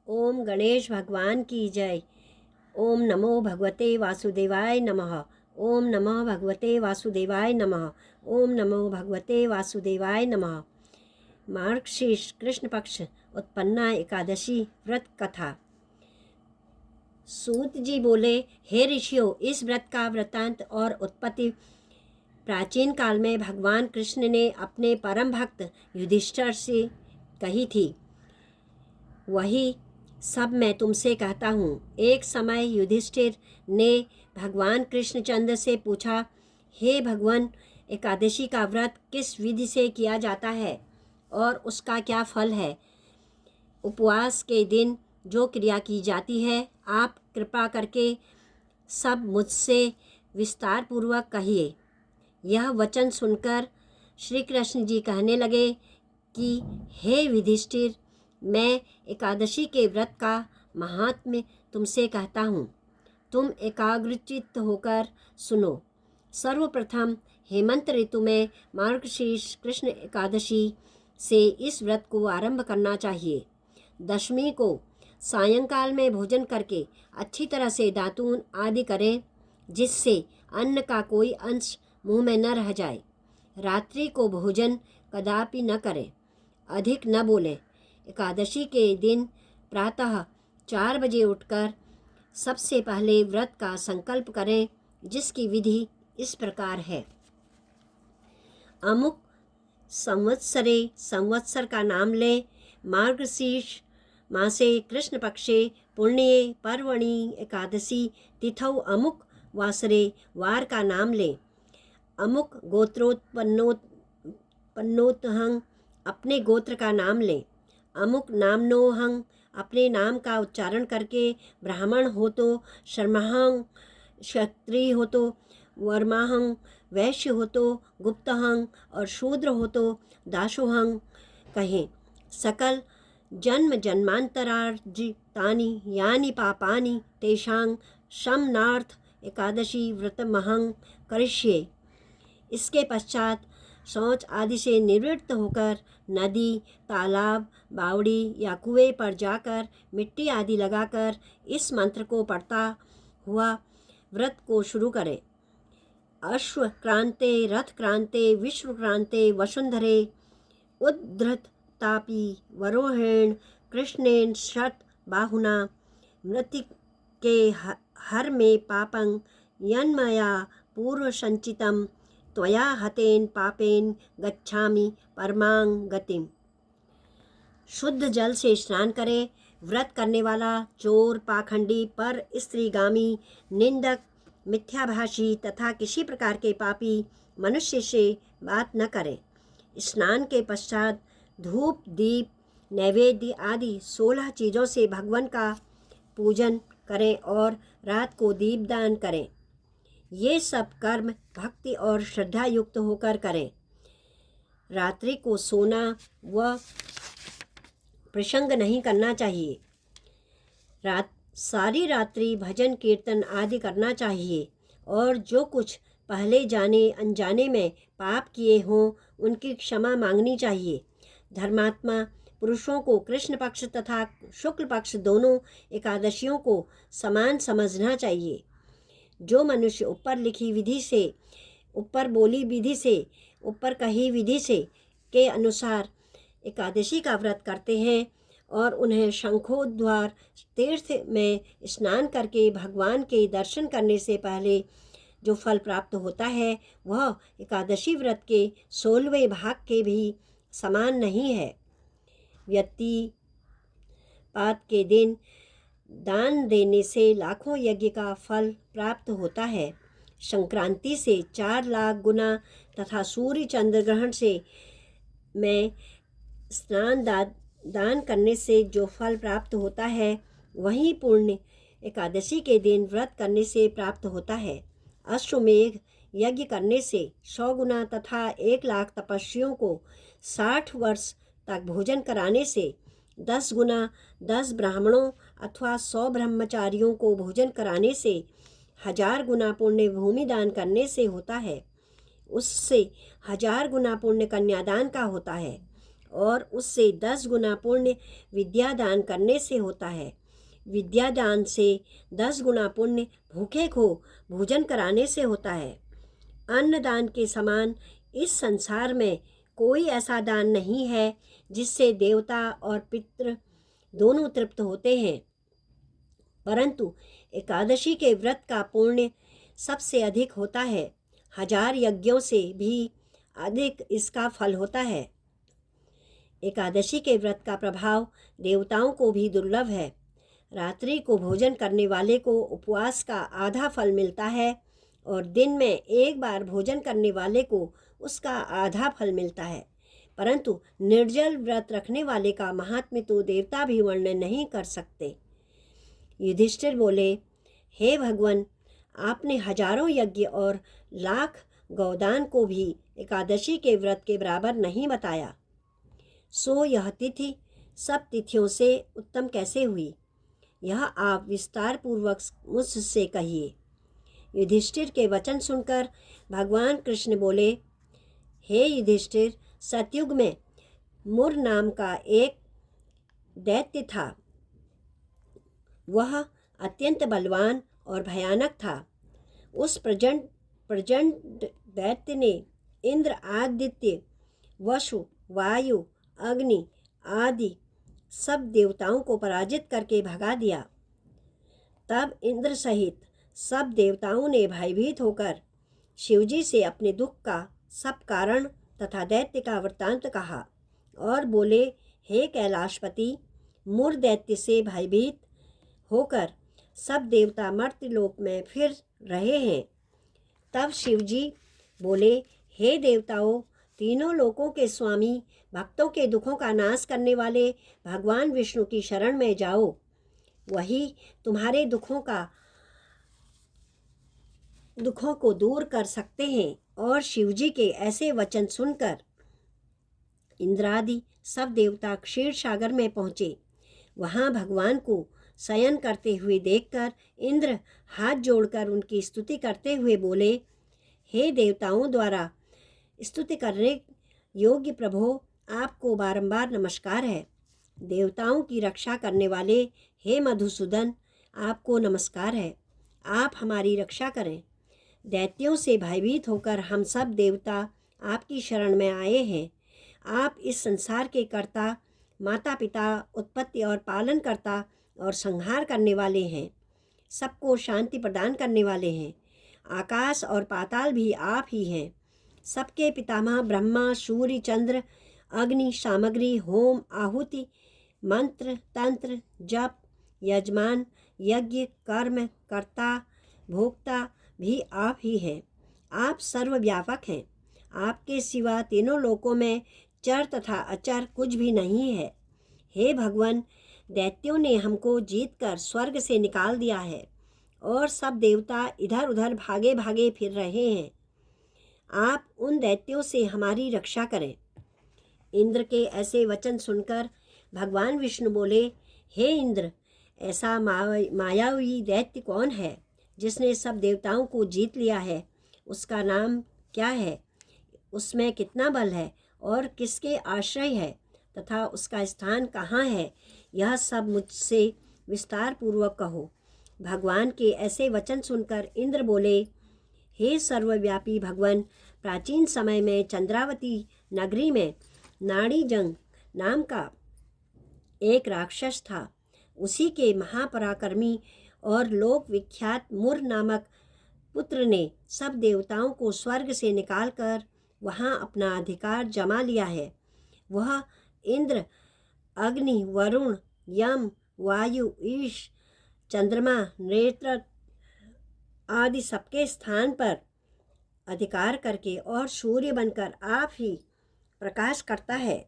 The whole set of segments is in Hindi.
ओम गणेश भगवान की जय। ओम नमो भगवते वासुदेवाय नमः। ओम नमः भगवते वासुदेवाय नमः। ओम नमो भगवते वासुदेवाय नमः। मार्गशीर्ष कृष्ण पक्ष उत्पन्ना एकादशी व्रत कथा। सूत जी बोले, हे ऋषियों, इस व्रत का वृतांत और उत्पत्ति प्राचीन काल में भगवान कृष्ण ने अपने परम भक्त युधिष्ठिर से कही थी। वही सब मैं तुमसे कहता हूँ। एक समय युधिष्ठिर ने भगवान कृष्णचंद्र से पूछा, हे भगवान, एकादशी का व्रत किस विधि से किया जाता है और उसका क्या फल है? उपवास के दिन जो क्रिया की जाती है, आप कृपा करके सब मुझसे विस्तार पूर्वक कहिए। यह वचन सुनकर श्री कृष्ण जी कहने लगे कि हे युधिष्ठिर, मैं एकादशी के व्रत का महात्म्य तुमसे कहता हूँ। तुम एकाग्रचित्त होकर सुनो। सर्वप्रथम हेमंत ऋतु में मार्गशीर्ष कृष्ण एकादशी से इस व्रत को आरंभ करना चाहिए। दशमी को सायंकाल में भोजन करके अच्छी तरह से दातून आदि करें, जिससे अन्न का कोई अंश मुंह में न रह जाए। रात्रि को भोजन कदापि न करें, अधिक न बोलें। एकादशी के दिन प्रातः 4 बजे उठकर सबसे पहले व्रत का संकल्प करें, जिसकी विधि इस प्रकार है। अमुक संवत्सरे, संवत्सर का नाम लें। मार्गशीर्ष मासे कृष्ण पक्षे पुण्ये पर्वणि एकादशी तिथौ अमुक वासरे वार का नाम लें। अमुक गोत्रोत्पन्नोत्पन्नोतहं, अपने गोत्र का नाम लें। अमुक नामनोहं, अपने नाम का उच्चारण करके ब्राह्मण हो तो शर्माहं, क्षत्रिय हो तो वर्माहं, वैश्य हो तो गुप्तहं और शूद्र हो तो दासोहं कहें। सकल जन्म जन्मांतरार्जितानि यानि पापानि तेषां शमनार्थ एकादशी व्रतमहं करिष्ये। इसके पश्चात शौच आदि से निवृत्त होकर नदी, तालाब, बावड़ी या कुएं पर जाकर मिट्टी आदि लगाकर इस मंत्र को पढ़ता हुआ व्रत को शुरू करें। अश्व क्रांते, रथ क्रांते, विश्व क्रांते, वसुंधरे, उद्धृतापि वरोहेण कृष्णेन शत बाहुना मृतिक के हर में पापं यन्मया पूर्व संचितम त्वया हतेन पापेन गच्छामि परमां गतिम। शुद्ध जल से स्नान करें। व्रत करने वाला चोर, पाखंडी, पर स्त्रीगामी, निंदक, मिथ्याभाषी तथा किसी प्रकार के पापी मनुष्य से बात न करे। स्नान के पश्चात धूप, दीप, नैवेद्य आदि 16 चीज़ों से भगवान का पूजन करें और रात को दीपदान करें। ये सब कर्म भक्ति और श्रद्धा युक्त होकर करें। रात्रि को सोना व प्रसंग नहीं करना चाहिए। सारी रात्रि भजन कीर्तन आदि करना चाहिए और जो कुछ पहले जाने अनजाने में पाप किए हों उनकी क्षमा मांगनी चाहिए। धर्मात्मा पुरुषों को कृष्ण पक्ष तथा शुक्ल पक्ष दोनों एकादशियों को समान समझना चाहिए। जो मनुष्य ऊपर लिखी विधि से, ऊपर बोली विधि से, ऊपर कही विधि से के अनुसार एकादशी का व्रत करते हैं और उन्हें शंखोद्वार तीर्थ में स्नान करके भगवान के दर्शन करने से पहले जो फल प्राप्त होता है वह एकादशी व्रत के 16वें भाग के भी समान नहीं है। व्यतिपात के दिन दान देने से लाखों यज्ञ का फल प्राप्त होता है। संक्रांति से 4 लाख गुना तथा सूर्य चंद्र ग्रहण से में स्नान दान करने से जो फल प्राप्त होता है वही पुण्य एकादशी के दिन व्रत करने से प्राप्त होता है। अश्वमेघ यज्ञ करने से 100 गुना तथा 1 लाख तपस्वियों को 60 वर्ष तक भोजन कराने से 10 गुना, 10 ब्राह्मणों अथवा 100 ब्रह्मचारियों को भोजन कराने से 1000 गुना पुण्य भूमि दान करने से होता है। उससे 1000 गुना पुण्य कन्यादान का होता है और उससे 10 गुना पुण्य विद्यादान करने से होता है। विद्यादान से 10 गुना पुण्य भूखे को भोजन कराने से होता है। अन्नदान के समान इस संसार में कोई ऐसा दान नहीं है जिससे देवता और पितृ दोनों तृप्त होते हैं, परंतु एकादशी के व्रत का पुण्य सबसे अधिक होता है। 1000 यज्ञों से भी अधिक इसका फल होता है। एकादशी के व्रत का प्रभाव देवताओं को भी दुर्लभ है। रात्रि को भोजन करने वाले को उपवास का आधा फल मिलता है और दिन में एक बार भोजन करने वाले को उसका आधा फल मिलता है, परंतु निर्जल व्रत रखने वाले का महात्म्य तो देवता भी वर्णन नहीं कर सकते। युधिष्ठिर बोले, हे भगवान, आपने हजारों यज्ञ और लाख गौदान को भी एकादशी के व्रत के बराबर नहीं बताया, सो यह तिथि सब तिथियों से उत्तम कैसे हुई, यह आप विस्तार पूर्वक मुझसे कहिए। युधिष्ठिर के वचन सुनकर भगवान कृष्ण बोले, हे युधिष्ठिर, सतयुग में मुर नाम का एक दैत्य था। वह अत्यंत बलवान और भयानक था। उस प्रचंड दैत्य ने इंद्र, आदित्य, वसु, वायु, अग्नि आदि सब देवताओं को पराजित करके भगा दिया। तब इंद्र सहित सब देवताओं ने भयभीत होकर शिवजी से अपने दुख का सब कारण तथा दैत्य का वृत्तांत कहा और बोले, हे कैलाशपति, मुर दैत्य से भयभीत होकर सब देवता मर्त्यलोक में फिर रहे हैं। तब शिवजी बोले, हे देवताओं, तीनों लोकों के स्वामी, भक्तों के दुखों का नाश करने वाले भगवान विष्णु की शरण में जाओ, वही तुम्हारे दुखों को दूर कर सकते हैं। और शिवजी के ऐसे वचन सुनकर इंद्रादि सब देवता क्षीर सागर में पहुँचे। वहाँ भगवान को शयन करते हुए देखकर इंद्र हाथ जोड़कर उनकी स्तुति करते हुए बोले, हे देवताओं द्वारा स्तुति करने योग्य प्रभो, आपको बारंबार नमस्कार है। देवताओं की रक्षा करने वाले हे मधुसूदन, आपको नमस्कार है। आप हमारी रक्षा करें। दैत्यों से भयभीत होकर हम सब देवता आपकी शरण में आए हैं। आप इस संसार के कर्ता, माता पिता, उत्पत्ति और पालन करता और संहार करने वाले हैं। सबको शांति प्रदान करने वाले हैं। आकाश और पाताल भी आप ही हैं। सबके पितामह ब्रह्मा, सूर्य, चंद्र, अग्नि, सामग्री, होम, आहुति, मंत्र, तंत्र, जप, यजमान, यज्ञ, कर्म, कर्ता, भोक्ता भी आप ही हैं। आप सर्वव्यापक हैं। आपके सिवा तीनों लोकों में चर तथा अचर कुछ भी नहीं है। हे भगवान, दैत्यों ने हमको जीतकर स्वर्ग से निकाल दिया है और सब देवता इधर उधर भागे भागे फिर रहे हैं। आप उन दैत्यों से हमारी रक्षा करें। इंद्र के ऐसे वचन सुनकर भगवान विष्णु बोले, हे इंद्र, ऐसा मायावी दैत्य कौन है जिसने सब देवताओं को जीत लिया है? उसका नाम क्या है? उसमें कितना बल है और किसके आश्रय है तथा उसका स्थान कहाँ है? यह सब मुझसे विस्तार पूर्वक कहो। भगवान के ऐसे वचन सुनकर इंद्र बोले, हे सर्वव्यापी भगवान, प्राचीन समय में चंद्रावती नगरी में नाड़ीजंग नाम का एक राक्षस था। उसी के महापराक्रमी और लोक विख्यात मुर नामक पुत्र ने सब देवताओं को स्वर्ग से निकालकर वहाँ अपना अधिकार जमा लिया है। वह इंद्र, अग्नि, वरुण, यम, वायु, ईश, चंद्रमा, नेत्र आदि सबके स्थान पर अधिकार करके और सूर्य बनकर आप ही प्रकाश करता है।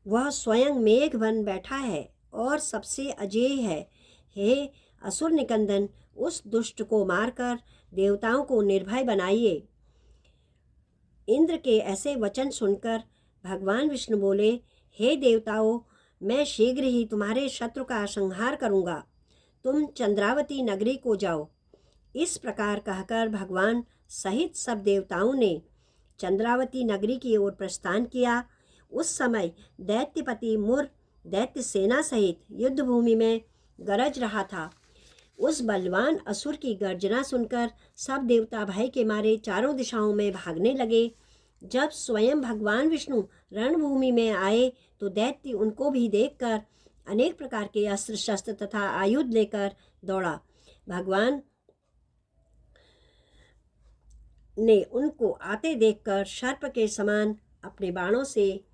वह स्वयं मेघ बन बैठा है और सबसे अजेय है। हे असुर निकंदन, उस दुष्ट को मारकर देवताओं को निर्भय बनाइए। इंद्र के ऐसे वचन सुनकर भगवान विष्णु बोले, हे देवताओं, मैं शीघ्र ही तुम्हारे शत्रु का संहार करूँगा। तुम चंद्रावती नगरी को जाओ। इस प्रकार कहकर भगवान सहित सब देवताओं ने चंद्रावती नगरी की ओर प्रस्थान किया। उस समय दैत्यपति मुर दैत्य सेना सहित युद्ध भूमि में गरज रहा था। उस बलवान असुर की गर्जना सुनकर सब देवता भय के मारे चारों दिशाओं में भागने लगे। जब स्वयं भगवान विष्णु रणभूमि में आए तो दैत्य उनको भी देखकर अनेक प्रकार के अस्त्र शस्त्र तथा आयुध लेकर दौड़ा। भगवान ने उनको आते देखकर सर्प के समान अपने बाणों से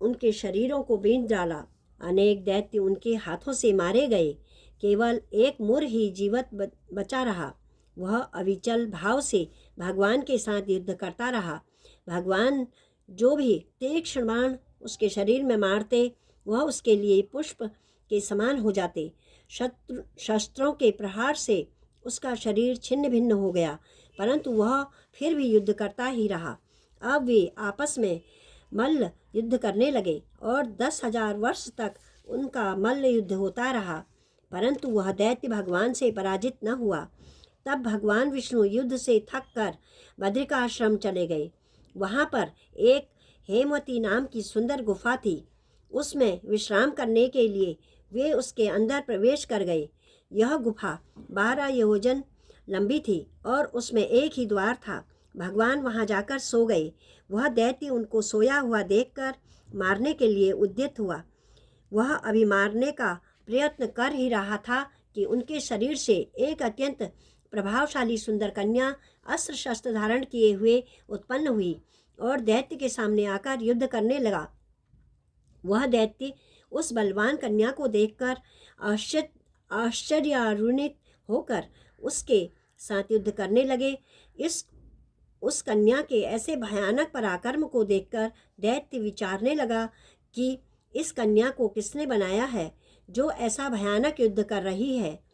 उनके शरीरों को बींध डाला। अनेक दैत्य उनके हाथों से मारे गए। केवल एक मुर ही जीवित बचा रहा। वह अविचल भाव से भगवान के साथ युद्ध करता रहा। भगवान जो भी तीक्ष्ण बाण उसके शरीर में मारते वह उसके लिए पुष्प के समान हो जाते। शस्त्रों के प्रहार से उसका शरीर छिन्न भिन्न हो गया, परंतु वह फिर भी युद्ध करता ही रहा। अब वे आपस में मल्ल युद्ध करने लगे और 10,000 वर्ष तक उनका मल्ल युद्ध होता रहा, परंतु वह दैत्य भगवान से पराजित न हुआ। तब भगवान विष्णु युद्ध से थक कर बद्रिकाश्रम चले गए। वहाँ पर एक हेमवती नाम की सुंदर गुफा थी। उसमें विश्राम करने के लिए वे उसके अंदर प्रवेश कर गए। यह गुफा 12 योजन लंबी थी और उसमें एक ही द्वार था। भगवान वहाँ जाकर सो गए। वह दैत्य उनको सोया हुआ देखकर मारने के लिए उद्यत हुआ। वह अभी मारने का प्रयत्न कर ही रहा था कि उनके शरीर से एक अत्यंत प्रभावशाली सुंदर कन्या अस्त्र शस्त्र धारण किए हुए उत्पन्न हुई और दैत्य के सामने आकर युद्ध करने लगा। वह दैत्य उस बलवान कन्या को देखकर आश्चर्यान्वित होकर उसके साथ युद्ध करने लगे। उस कन्या के ऐसे भयानक पराक्रम को देखकर दैत्य विचारने लगा कि इस कन्या को किसने बनाया है जो ऐसा भयानक युद्ध कर रही है।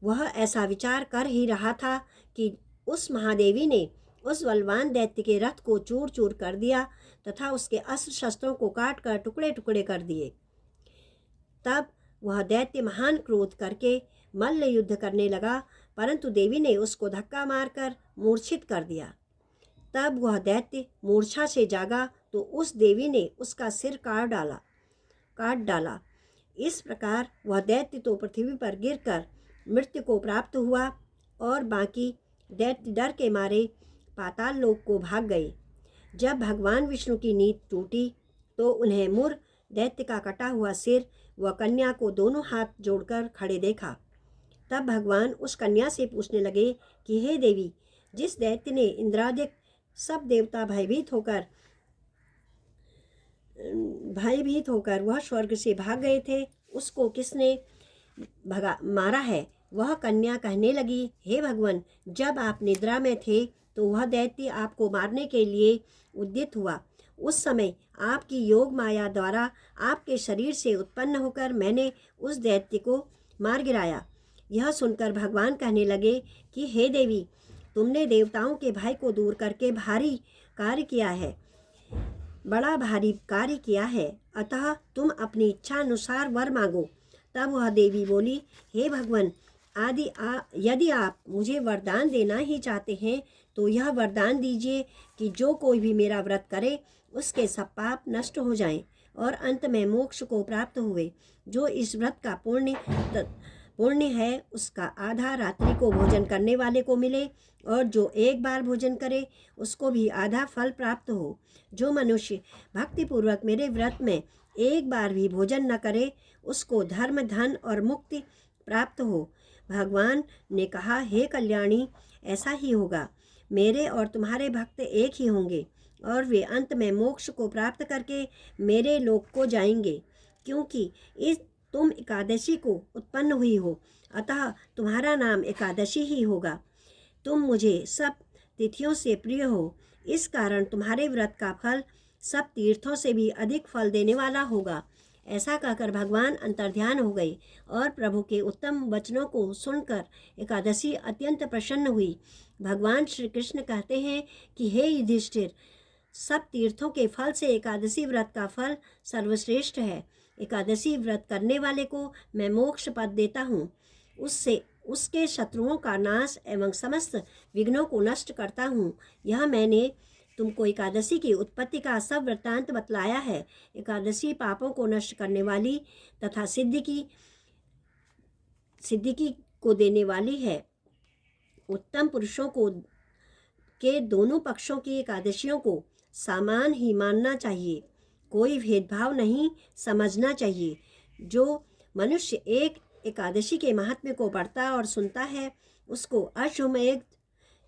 वह ऐसा विचार कर ही रहा था कि उस महादेवी ने उस बलवान दैत्य के रथ को चूर चूर कर दिया तथा उसके अस्त्र शस्त्रों को काट कर टुकड़े टुकड़े कर दिए। तब वह दैत्य महान क्रोध करके मल्ल युद्ध करने लगा, परंतु देवी ने उसको धक्का मारकर मूर्छित कर दिया। तब वह दैत्य मूर्छा से जागा तो उस देवी ने उसका सिर काट डाला। इस प्रकार वह दैत्य तो पृथ्वी पर गिरकर मृत्यु को प्राप्त हुआ और बाकी दैत्य डर के मारे पाताल लोक को भाग गए। जब भगवान विष्णु की नींद टूटी तो उन्हें मुर दैत्य का कटा हुआ सिर व कन्या को दोनों हाथ जोड़कर खड़े देखा। तब भगवान उस कन्या से पूछने लगे कि हे देवी, जिस दैत्य ने इंद्रादिक सब देवता भयभीत होकर वह स्वर्ग से भाग गए थे, उसको किसने मारा है? वह कन्या कहने लगी, हे भगवान, जब आप निद्रा में थे तो वह दैत्य आपको मारने के लिए उद्यत हुआ। उस समय आपकी योग माया द्वारा आपके शरीर से उत्पन्न होकर मैंने उस दैत्य को मार गिराया। यह सुनकर भगवान कहने लगे कि हे देवी, तुमने देवताओं के भय को दूर करके बड़ा भारी कार्य किया है, अतः तुम अपनी इच्छा अनुसार वर मांगो। तब वह देवी बोली, हे भगवान, यदि आप मुझे वरदान देना ही चाहते हैं तो यह वरदान दीजिए कि जो कोई भी मेरा व्रत करे उसके सब पाप नष्ट हो जाएं और अंत में मोक्ष को प्राप्त हुए। जो इस व्रत का पुण्य है उसका आधा रात्रि को भोजन करने वाले को मिले और जो एक बार भोजन करे उसको भी आधा फल प्राप्त हो। जो मनुष्य भक्तिपूर्वक मेरे व्रत में एक बार भी भोजन न करे उसको धर्म, धन और मुक्ति प्राप्त हो। भगवान ने कहा, हे कल्याणी, ऐसा ही होगा। मेरे और तुम्हारे भक्त एक ही होंगे और वे अंत में मोक्ष को प्राप्त करके मेरे लोक को जाएंगे, क्योंकि तुम एकादशी को उत्पन्न हुई हो, अतः तुम्हारा नाम एकादशी ही होगा। तुम मुझे सब तिथियों से प्रिय हो, इस कारण तुम्हारे व्रत का फल सब तीर्थों से भी अधिक फल देने वाला होगा। ऐसा कहकर भगवान अंतर्ध्यान हो गए और प्रभु के उत्तम वचनों को सुनकर एकादशी अत्यंत प्रसन्न हुई। भगवान श्री कृष्ण कहते हैं कि हे युधिष्ठिर, सब तीर्थों के फल से एकादशी व्रत का फल सर्वश्रेष्ठ है। एकादशी व्रत करने वाले को मैं मोक्ष पद देता हूँ, उससे उसके शत्रुओं का नाश एवं समस्त विघ्नों को नष्ट करता हूँ। यह मैंने तुमको एकादशी की उत्पत्ति का सब वृत्तांत बतलाया है। एकादशी पापों को नष्ट करने वाली तथा सिद्धि को देने वाली है। उत्तम पुरुषों को के दोनों पक्षों की एकादशियों को समान ही मानना चाहिए, कोई भेदभाव नहीं समझना चाहिए। जो मनुष्य एक एकादशी के महात्म्य को पढ़ता और सुनता है, उसको अश्वमेध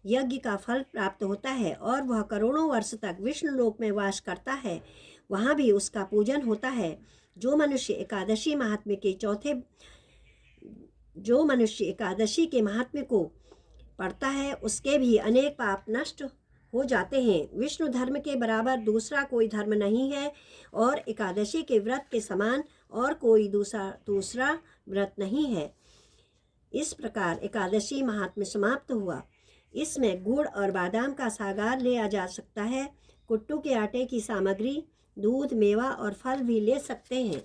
यज्ञ का फल प्राप्त होता है और वह करोड़ों वर्ष तक विष्णु लोक में वास करता है, वहाँ भी उसका पूजन होता है। जो मनुष्य एकादशी के महात्म्य को पढ़ता है, उसके भी अनेक पाप नष्ट हो जाते हैं। विष्णु धर्म के बराबर दूसरा कोई धर्म नहीं है और एकादशी के व्रत के समान और कोई दूसरा व्रत नहीं है। इस प्रकार एकादशी महात्म्य समाप्त हुआ। इसमें गुड़ और बादाम का सागार लिया जा सकता है। कुट्टू के आटे की सामग्री, दूध, मेवा और फल भी ले सकते हैं।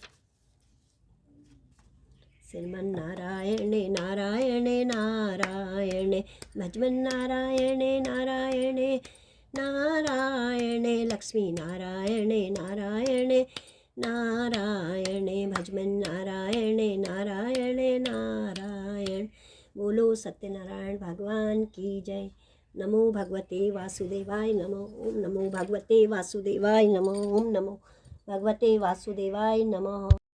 श्रीमन नारायणे नारायणे नारायणे भजमन नारायणे नारायणे नारायणे लक्ष्मी नारायणे नारायणे नारायणे भजमन नारायणे नारायणे नारायण। बोलो सत्यनारायण भगवान की जय। नमो भगवते वासुदेवाय नमो। ओम नमो भगवते वासुदेवाय नमो। ओम नमो भगवते वासुदेवाय नमः।